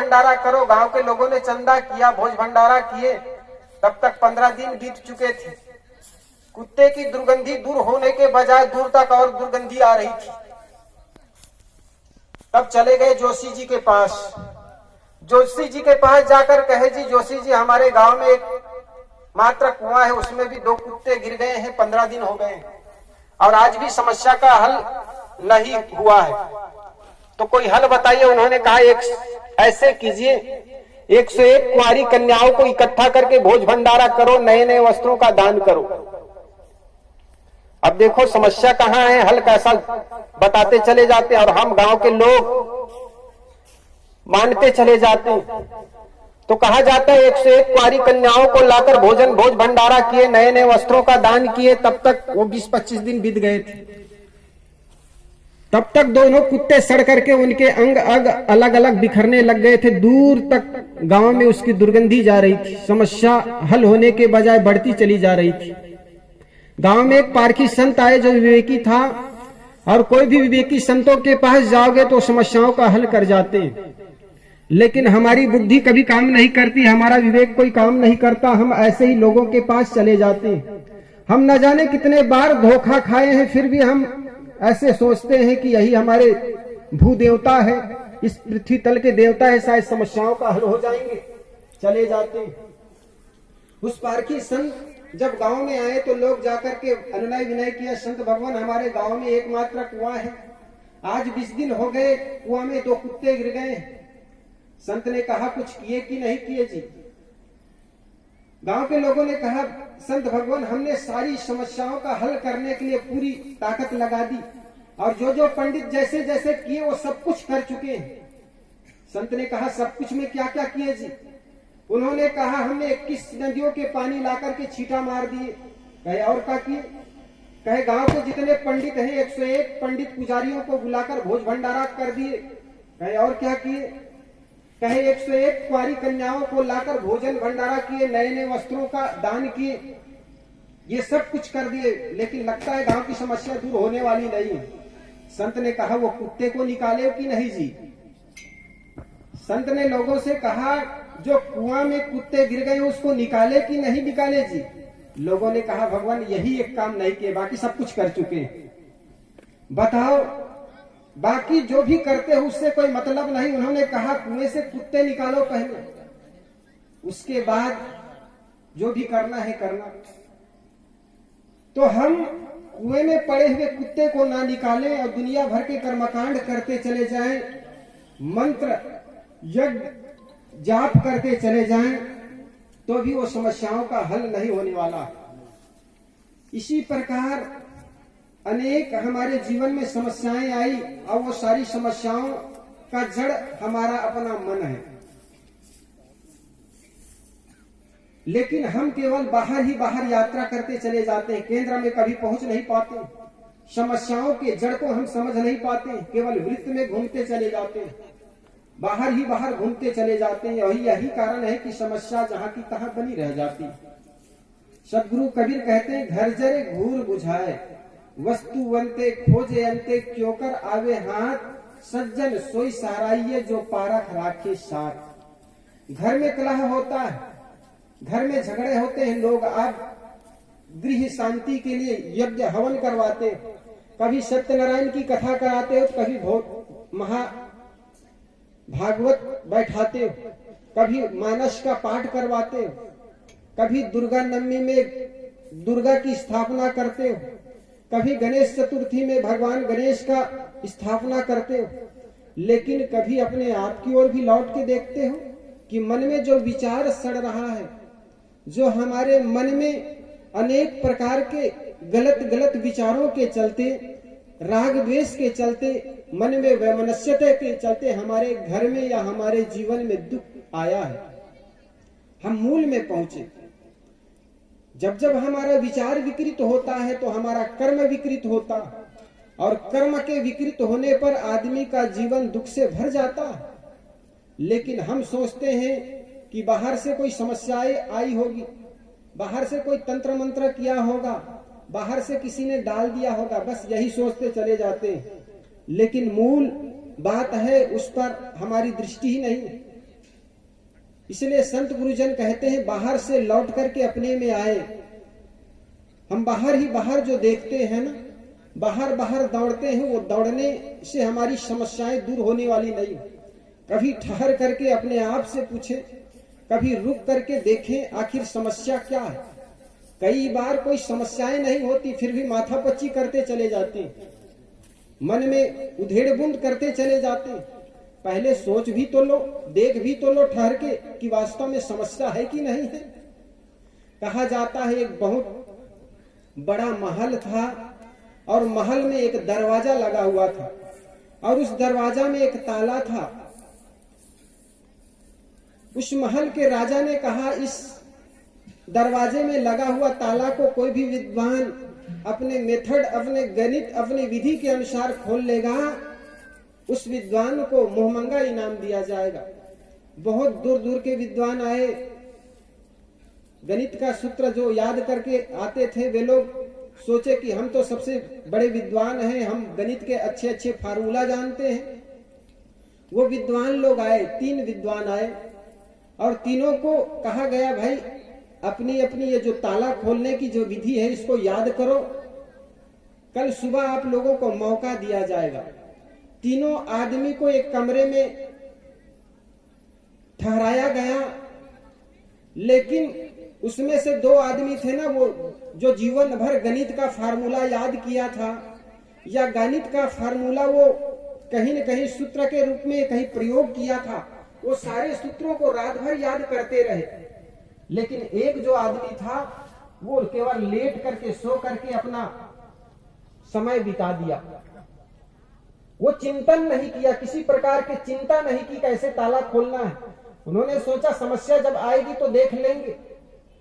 भंडारा करो। गांव के लोगों ने चंदा किया, भोज भंडारा किए। तब तक 15 दिन बीत चुके थे। कुत्ते की दुर्गंधी दूर होने के बजाय दूर तक और दुर्गंधी आ रही थी। तब चले गए जोशी जी के पास। जोशी जी के पास जाकर कहे, जी जोशी जी, हमारे गांव में एक मात्र कुआं है, उसमें भी 2 कुत्ते गिर गए हैं, 15 दिन हो गए और आज भी समस्या का हल नहीं हुआ है, तो कोई हल बताइए। उन्होंने कहा, एक ऐसे कीजिए, 101 कुंवारी कन्याओं को इकट्ठा करके भोज भंडारा करो, नए नए वस्त्रों का दान करो। अब देखो समस्या कहाँ है, हल कैसा बताते चले जाते और हम गांव के लोग मानते चले जाते हैं। तो कहा जाता है 101 कुंवारी कन्याओं को लाकर भोज भंडारा किए, नए नए वस्त्रों का दान किए। तब तक वो 20-25 दिन बीत गए थे। तब तक दोनों कुत्ते सड़ करके उनके अंग अलग अलग बिखरने लग गए थे। दूर तक गांव में उसकी दुर्गंधी जा रही थी। समस्या हल होने के बजाय बढ़ती चली जा रही थी। गांव में एक पारखी संत आए जो विवेकी था, और कोई भी विवेकी संतों के पास जाओगे तो समस्याओं का हल कर जाते हैं। लेकिन हमारी बुद्धि कभी काम नहीं करती, हमारा विवेक कोई काम नहीं करता। हम ऐसे ही लोगों के पास चले जाते हैं। हम न जाने कितने बार धोखा खाए हैं, फिर भी हम ऐसे सोचते हैं कि यही हमारे भू देवता है, इस पृथ्वी तल के देवता है, शायद समस्याओं का हल हो जाएंगे, चले जाते हैं। उस पारखी संत जब गांव में आए तो लोग जाकर के अनुनय विनय किया, संत भगवान, हमारे गांव में एकमात्र कुआं है, आज 20 दिन हो गए, कुआं में 2 कुत्ते गिर गए। संत ने कहा, कुछ किए कि नहीं किए जी? गांव के लोगों ने कहा, संत भगवान, हमने सारी समस्याओं का हल करने के लिए पूरी ताकत लगा दी, और जो जो पंडित जैसे जैसे किए वो सब कुछ कर चुके हैं। संत ने कहा, सब कुछ में क्या क्या किए जी? उन्होंने कहा, हमने 21 नदियों के पानी लाकर के छींटा मार दिए। कहे, और क्या किए? कहे, गांव के जितने पंडित हैं 101 पंडित पुजारियों को बुलाकर भोज भंडारा कर दिए। कहे, और क्या किए? कहे, 101 कुंवारी कन्याओं को लाकर भोजन भंडारा किए, नए नए वस्त्रों का दान किए। ये सब कुछ कर दिए, लेकिन लगता है गांव की समस्या दूर होने वाली नहीं है। संत ने कहा, वो कुत्ते को निकाले कि नहीं जी? संत ने लोगों से कहा, जो कुआं में कुत्ते गिर गए उसको निकाले कि नहीं निकाले जी? लोगों ने कहा, भगवान, यही एक काम नहीं किए, बाकी सब कुछ कर चुके हैं। बताओ, बाकी जो भी करते हैं उससे कोई मतलब नहीं। उन्होंने कहा, कुएं से कुत्ते निकालो पहले, उसके बाद जो भी करना है करना। तो हम कुएं में पड़े हुए कुत्ते को ना निकालें और दुनिया भर के कर्मकांड करते चले जाएं, मंत्र यज्ञ जाप करते चले जाएं, तो भी वो समस्याओं का हल नहीं होने वाला। इसी प्रकार अनेक हमारे जीवन में समस्याएं आई, और वो सारी समस्याओं का जड़ हमारा अपना मन है। लेकिन हम केवल बाहर ही बाहर यात्रा करते चले जाते हैं, केंद्र में कभी पहुंच नहीं पाते। समस्याओं के जड़ को हम समझ नहीं पाते, केवल वृत्त में घूमते चले जाते हैं, बाहर ही बाहर घूमते चले जाते हैं। यही कारण है कि समस्या जहां की तहां बनी रह जाती। सदगुरु कबीर कहते हैं, घर जरे घूर बुझाए, वस्तुवंते खोजे अंते, क्यों कर आवे हाथ, सज्जन सोई सहाराइये, जो पारख राखे साथ। घर में कलह होता है, घर में झगड़े होते हैं, लोग अब गृह शांति के लिए यज्ञ हवन करवाते, कभी सत्यनारायण की कथा कराते हो, कभी भागवत बैठाते हो, कभी मानस का पाठ करवाते हो, कभी दुर्गा नवमी में दुर्गा की स्थापना करते हो, कभी गणेश चतुर्थी में भगवान गणेश का स्थापना करते हो। लेकिन कभी अपने आप की ओर भी लौट के देखते हो कि मन में जो विचार सड़ रहा है, जो हमारे मन में अनेक प्रकार के गलत गलत विचारों के चलते, राग द्वेष के चलते, मन में वैमनस्यता के चलते हमारे घर में या हमारे जीवन में दुख आया है, हम मूल में पहुंचे। जब जब हमारा विचार विकृत होता है तो हमारा कर्म विकृत होता, और कर्म के विकृत होने पर आदमी का जीवन दुख से भर जाता। लेकिन हम सोचते हैं कि बाहर से कोई समस्याएं आई होगी, बाहर से कोई तंत्र मंत्र किया होगा, बाहर से किसी ने डाल दिया होगा, बस यही सोचते चले जाते हैं। लेकिन मूल बात है उस पर हमारी दृष्टि ही नहीं। इसलिए संत गुरुजन कहते हैं बाहर से लौट करके अपने में आए। हम बाहर ही बाहर जो देखते हैं ना, बाहर बाहर दौड़ते हैं, वो दौड़ने से हमारी समस्याएं दूर होने वाली नहीं। कभी ठहर करके अपने आप से पूछें, कभी रुक करके देखें आखिर समस्या क्या है। कई बार कोई समस्याएं नहीं होती, फिर भी माथापच्ची करते चले जाते हैं, मन में उधेड़-बुन करते चले जाते हैं। पहले सोच भी तो लो, देख भी तो लो ठहर के कि वास्तव में समस्या है कि नहीं है। कहा जाता है एक बहुत बड़ा महल था और महल में एक दरवाजा लगा हुआ था और उस दरवाजा में एक ताला था। उस महल के राजा ने कहा इस दरवाजे में लगा हुआ ताला को कोई भी विद्वान अपने मेथड, अपने गणित, अपने विधि के अनुसार खोल लेगा, उस विद्वान को मोहमंगा इनाम दिया जाएगा। बहुत दूर दूर के विद्वान आए, गणित का सूत्र जो याद करके आते थे, वे लोग सोचे कि हम तो सबसे बड़े विद्वान हैं, हम गणित के अच्छे अच्छे फार्मूला जानते हैं। वो विद्वान लोग आए, 3 विद्वान आए और तीनों को कहा गया भाई अपनी अपनी ये जो ताला खोलने की जो विधि है इसको याद करो, कल सुबह आप लोगों को मौका दिया जाएगा। तीनों आदमी को एक कमरे में ठहराया गया, लेकिन उसमें से 2 आदमी थे ना, वो जो जीवन भर गणित का फार्मूला याद किया था या गणित का फार्मूला वो कहीं न कहीं सूत्र के रूप में कहीं प्रयोग किया था, वो सारे सूत्रों को रात भर याद करते रहे। लेकिन एक जो आदमी था वो केवल लेट करके सो करके अपना समय बिता दिया। वो चिंतन नहीं किया, किसी प्रकार की चिंता नहीं की कैसे ताला खोलना है। उन्होंने सोचा समस्या जब आएगी तो देख लेंगे।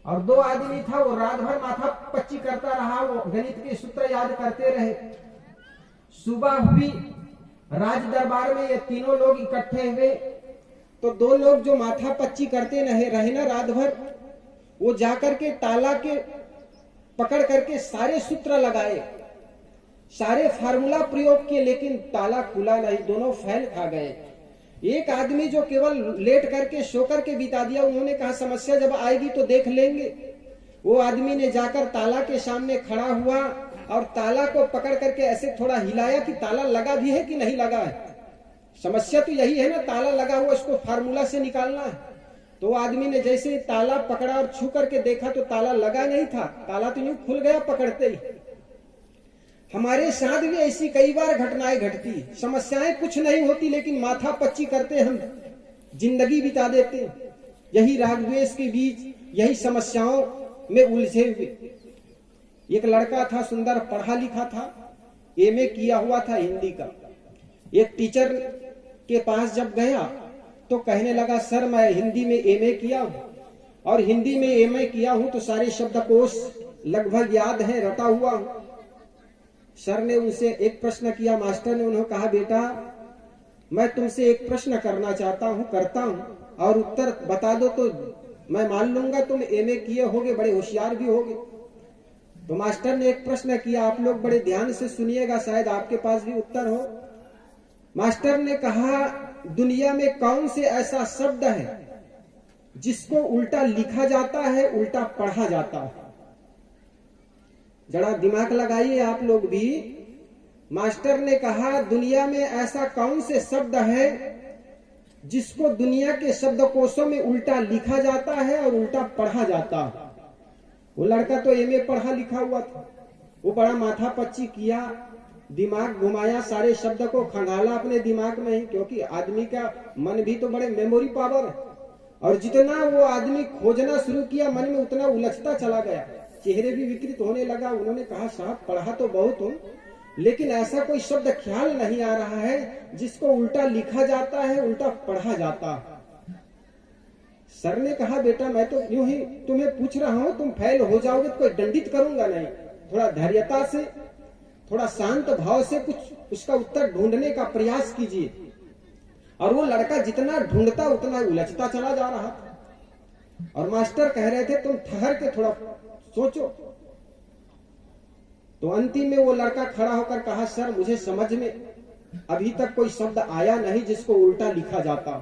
और 2 आदमी था, वो रात भर माथा पच्ची करता रहा, वो गणित के सूत्र याद करते रहे। सुबह हुई, राज दरबार में ये तीनों लोग इकट्ठे हुए, तो 2 लोग जो माथा पच्ची करते रहे ना रात भर, वो जाकर के ताला के पकड़ करके सारे सूत्र लगाए, सारे फार्मूला प्रयोग किए, लेकिन ताला खुला नहीं, दोनों फेल खा गए। एक आदमी जो केवल लेट करके सो करके बिता दिया, उन्होंने कहा समस्या जब आएगी तो देख लेंगे। वो आदमी ने जाकर ताला के सामने खड़ा हुआ और ताला को पकड़ करके ऐसे थोड़ा हिलाया कि ताला लगा भी है कि नहीं लगा है। समस्या तो यही है ना, ताला लगा हुआ, इसको फार्मूला से निकालना है। तो आदमी ने जैसे ही ताला पकड़ा और छू करके देखा तो ताला लगा नहीं था, ताला तो यूं खुल गया पकड़ते ही। हमारे साथ भी ऐसी कई बार घटनाएं घटती, समस्याएं कुछ नहीं होती लेकिन माथा पच्ची करते हम जिंदगी बिता देते। यही राग द्वेष के बीच, यही समस्याओं में उलझे हुए। एक लड़का था, सुंदर पढ़ा लिखा था, एमए किया हुआ था हिंदी का। एक टीचर के पास जब गया तो कहने लगा सर मैं हिंदी में एमए किया हूं और हिंदी में एमए किया हूं तो सारे शब्दकोश लगभग याद है, रटा हुआ हूं। सर ने उनसे एक प्रश्न किया, मास्टर ने उन्हें कहा बेटा मैं तुमसे एक प्रश्न करना चाहता हूं, करता हूं और उत्तर बता दो तो मैं मान लूंगा तुम एमए किए होगे, बड़े होशियार भी होगे। तो मास्टर ने एक प्रश्न किया, आप लोग बड़े ध्यान से सुनिएगा, शायद आपके पास भी उत्तर हो। मास्टर ने कहा दुनिया में कौन से ऐसा शब्द है जिसको उल्टा लिखा जाता है, उल्टा पढ़ा जाता है? जरा दिमाग लगाइए आप लोग भी। मास्टर ने कहा दुनिया में ऐसा कौन से शब्द है जिसको दुनिया के शब्दकोशों में उल्टा लिखा जाता है और उल्टा पढ़ा जाता है? वो लड़का तो एमए पढ़ा लिखा हुआ था, वो बड़ा माथा पच्ची किया, दिमाग घुमाया, सारे शब्द को खंगाला अपने दिमाग में ही, क्योंकि आदमी का मन भी तो बड़े मेमोरी पावर है। और जितना वो आदमी खोजना शुरू किया मन में उतना उलझता चला गया, चेहरे भी विकृत होने लगा। उन्होंने कहा साहब पढ़ा तो बहुत हूं लेकिन ऐसा कोई शब्द ख्याल नहीं आ रहा है जिसको उल्टा लिखा जाता है, उल्टा पढ़ा जाता है। सर ने कहा बेटा मैं तो यूं ही तुम्हें पूछ रहा हूं, तुम फेल हो जाओगे तो कोई दंडित करूंगा नहीं। थोड़ा धैर्यता से, थोड़ा शांत भाव से कुछ उसका उत्तर ढूंढने का प्रयास कीजिए। और वो लड़का जितना ढूंढता उतना उलझता चला जा रहा था। और मास्टर कह रहे थे तुम ठहर के थोड़ा सोचो। तो अंतिम में वो लड़का खड़ा होकर कहा सर मुझे समझ में अभी तक कोई शब्द आया नहीं जिसको उल्टा लिखा जाता।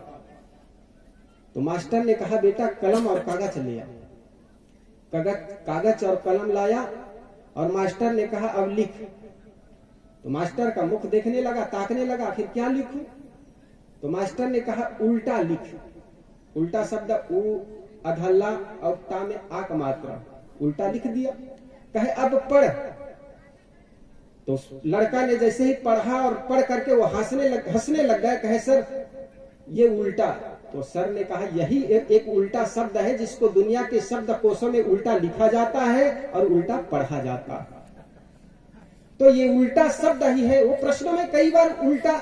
तो मास्टर ने कहा बेटा कलम और कागज ले आओ। कागज और कलम लाया और मास्टर ने कहा अब लिख। तो मास्टर का मुख देखने लगा, ताकने लगा, आखिर क्या लिखूं? तो मास्टर ने कहा उल्टा लिख। उल्टा शब्द उ अधल्ला और ता में आक मात्रा, उल्टा लिख दिया। कहे अब पढ़। तो लड़का ने जैसे ही पढ़ा और पढ़ करके वो हंसने लग गया। कहे सर ये उल्टा। तो सर ने कहा यही एक उल्टा शब्द है जिसको दुनिया के शब्द कोशों में उल्टा लिखा जाता है और उल्टा पढ़ा जाता है। तो ये उल्टा शब्द ही है। वो प्रश्नों में कई बार उल्टा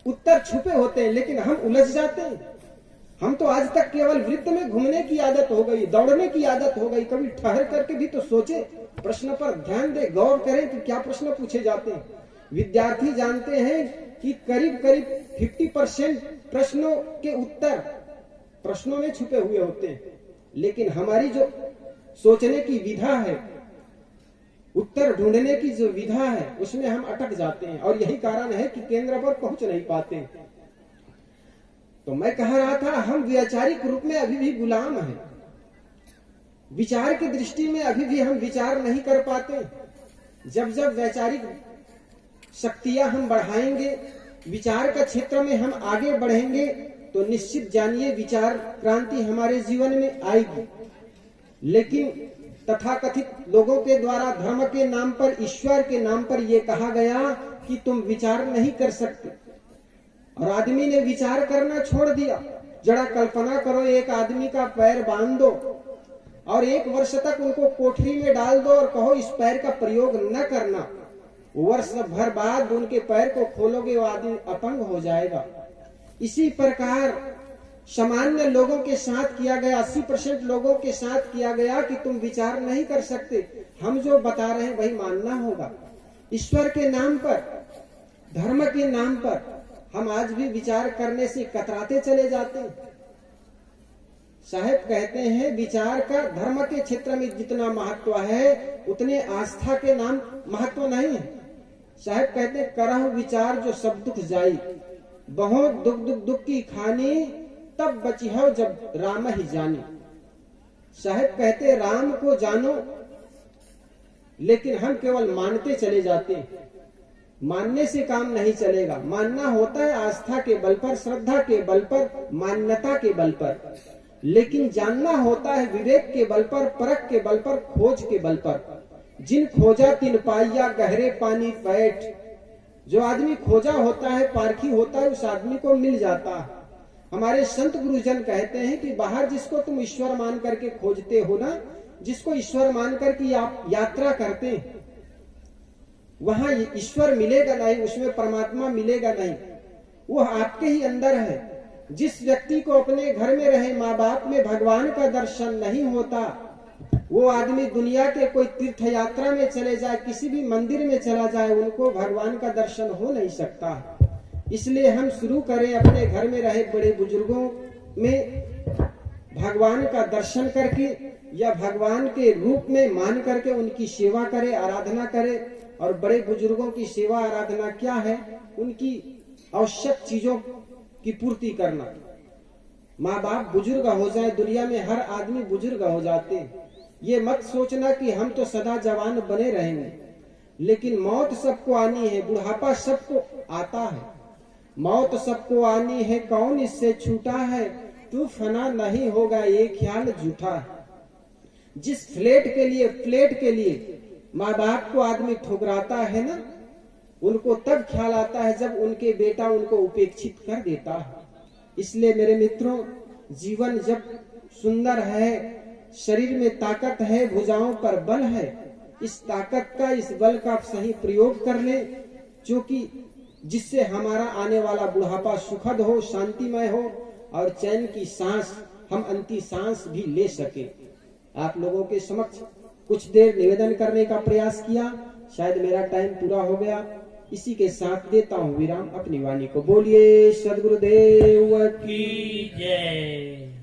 उत्तर छुपे होते हैं, लेकिन हम उलझ जाते हैं। हम तो आज तक केवल वृत्त में घूमने की आदत हो गई, दौड़ने की आदत हो गई। कभी ठहर करके भी तो सोचे, प्रश्न पर ध्यान दे, गौर करें कि क्या प्रश्न पूछे जाते हैं। विद्यार्थी जानते हैं कि करीब 50% प्रश्नों के उत्तर प्रश्नों में छुपे हुए होते हैं, लेकिन हमारी जो सोचने की विधा है, उत्तर ढूंढने की जो विधा है, उसमें हम अटक जाते हैं और यही कारण है कि केंद्र पर पहुंच नहीं पाते। तो मैं कह रहा था हम वैचारिक रूप में अभी भी गुलाम हैं। विचार की दृष्टि में अभी भी हम विचार नहीं कर पाते। जब जब वैचारिक शक्तियां हम बढ़ाएंगे, विचार का क्षेत्र में हम आगे बढ़ेंगे, तो निश्चित जानिए विचार क्रांति हमारे जीवन में आएगी। लेकिन तथाकथित लोगों के द्वारा धर्म के नाम पर, ईश्वर के नाम पर यह कहा गया कि तुम विचार नहीं कर सकते, और आदमी ने विचार करना छोड़ दिया। जरा कल्पना करो, एक आदमी का पैर बांध दो और 1 वर्ष तक उनको कोठरी में डाल दो और कहो इस पैर का प्रयोग न करना। वर्ष भर बाद उनके पैर को खोलोगे, वो आदमी अपंग हो जाएगा। इसी प्रकार सामान्य लोगों के साथ किया गया, 80% लोगों के साथ किया गया कि तुम विचार नहीं कर सकते। हम जो बता रहे हैं वही मानना होगा। ईश्वर के नाम पर, धर्म के नाम पर हम आज भी विचार करने से कतराते चले जाते हैं। साहब कहते हैं विचार का धर्म के क्षेत्र में जितना महत्व है उतने आस्था के नाम महत्व नहीं है। साहब कहते हैं करह विचार जो सब दुख जाई, बहुत दुख दुख दुख की खानी, तब बची हो जब राम ही जाने। साहब कहते राम को जानो, लेकिन हम केवल मानते चले जाते हैं। मानने से काम नहीं चलेगा। मानना होता है आस्था के बल पर, श्रद्धा के बल पर, मान्यता के बल पर, लेकिन जानना होता है विवेक के बल पर, परख के बल पर, खोज के बल पर। जिन खोजा तिन पाइया गहरे पानी पैठ। जो आदमी खोजा होता है, पारखी होता है, उस आदमी को मिल जाता है। हमारे संत गुरुजन कहते हैं कि बाहर जिसको तुम ईश्वर मान करके खोजते हो ना, जिसको ईश्वर मान करके आप यात्रा करते हैं, वहां ईश्वर मिलेगा नहीं, उसमें परमात्मा मिलेगा नहीं, वो आपके ही अंदर है। जिस व्यक्ति को अपने घर में रहे माँ बाप में भगवान का दर्शन नहीं होता, वो आदमी दुनिया के कोई तीर्थ यात्रा में चले जाए, किसी भी मंदिर में चला जाए, उनको भगवान का दर्शन हो नहीं सकता। इसलिए हम शुरू करें अपने घर में रहे बड़े बुजुर्गों में भगवान का दर्शन करके या भगवान के रूप में मान करके उनकी सेवा करें, आराधना करें। और बड़े बुजुर्गों की सेवा आराधना क्या है? उनकी आवश्यक चीजों की पूर्ति करना। माँ बाप बुजुर्ग हो जाए, दुनिया में हर आदमी बुजुर्ग हो जाते हैं। ये मत सोचना कि हम तो सदा जवान बने रहेंगे, लेकिन मौत सबको आनी है, बुढ़ापा सबको आता है। मौत सबको आनी है, कौन इससे छूटा है, तू फना नहीं होगा ये ख्याल झूठा है। जिस फ्लेट के लिए माँ बाप को आदमी ठुकराता है ना, उनको तब ख्याल आता है जब उनके बेटा उनको उपेक्षित कर देता है। इसलिए मेरे मित्रों, जीवन जब सुंदर है, शरीर में ताकत है, भुजाओं पर बल है, इस ताकत का, इस बल का सही प्रयोग कर ले, क्योंकि जिससे हमारा आने वाला बुढ़ापा सुखद हो, शांतिमय हो और चैन की सांस, हम अंतिम सांस भी ले सके। आप लोगों के समक्ष कुछ देर निवेदन करने का प्रयास किया, शायद मेरा टाइम पूरा हो गया। इसी के साथ देता हूँ विराम अपनी वाणी को। बोलिए सद्गुरुदेव की जय।